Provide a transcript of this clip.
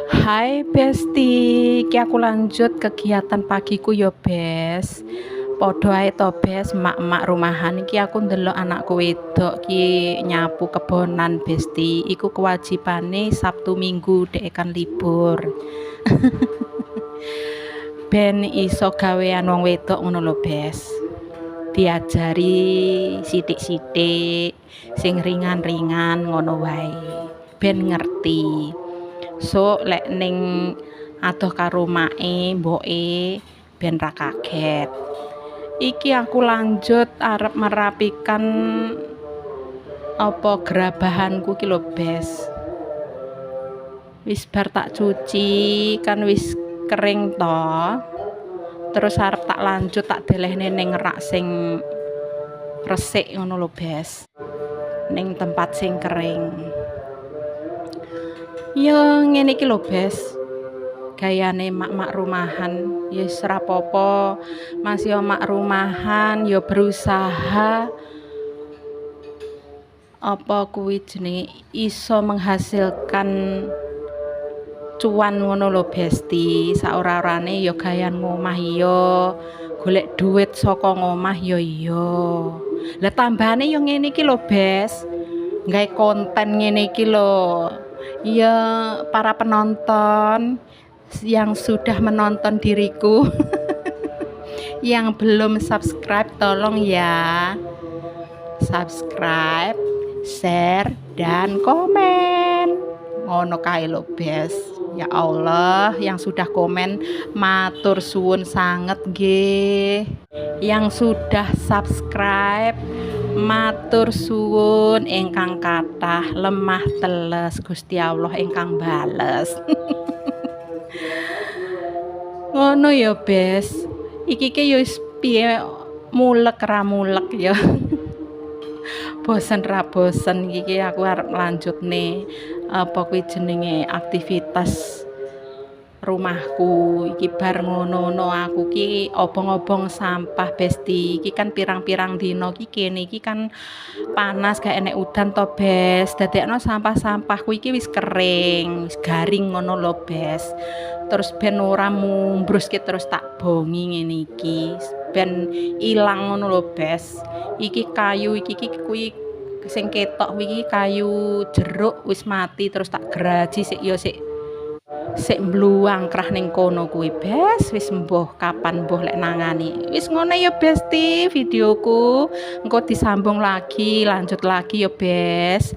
Hai Besti, iki aku lanjut kegiatan pagiku yo Bes. Podo ae to Bes, emak-emak rumahan iki aku ndelok anakku wedok ki nyapu kebonan Besti. Iku kewajibane Sabtu Minggu dek kan libur. Ben iso gawean wong wedok ngono lho Bes. Diajari sithik-sithik sing ringan-ringan ngono wae. Ben ngerti. So lek ning adoh karo mae mboke ben ra kaget. Iki aku lanjut arep merapikan apa gerabahanku ki lho Bes. Wis bar tak cuci kan wis kering to. Terus arep tak lanjut tak delehne ning rak sing resik ngono lho Bes. Ning tempat sing kering. Ya ngene iki lho Bes. Gayane mak-mak rumahan ya wis ora apa-apa, masih mak rumahan ya berusaha apa kuwi jenenge iso menghasilkan cuan ngono lho Besti. Saora-orane ya gayan ngomah ya golek duit saka ngomah ya iya. Lah tambahane ya ngene iki lho Bes. Gawe konten ngene iki lho. Ya para penonton yang sudah menonton diriku yang belum subscribe tolong ya subscribe, share dan komen ngono kae lho Bes. Ya Allah, yang sudah komen matur suwun sanget nggih. Yang sudah subscribe matur suwun ingkang kathah, lemah teles Gusti Allah ingkang bales. Ngono ya Bes, iki ki yo piye mulek ra mulek ya. Bosen ra bosen iki aku arep lanjutne apa kuwi jenenge aktivitas rumahku. Iki bar ngono-ngono aku ki obong-obong sampah Besti. Iki kan pirang-pirang dino ki kene iki kan panas gak enek udan to Bes. Dadekno sampah-sampahku iki wis kering, wis garing ngono lho Bes. Terus ben ora mumbruske terus tak bongi ngene iki. Ben ilang ngono lho Bes. Iki kayu iki kuwi sing ketok iki kayu jeruk wis mati terus tak geraji sik mbluwang krah ning kono kuwi Bes. Wis mbuh kapan mbuh lek nangani. Wis ngono ya Besti videoku. Engko disambung lagi, lanjut lagi ya Bes.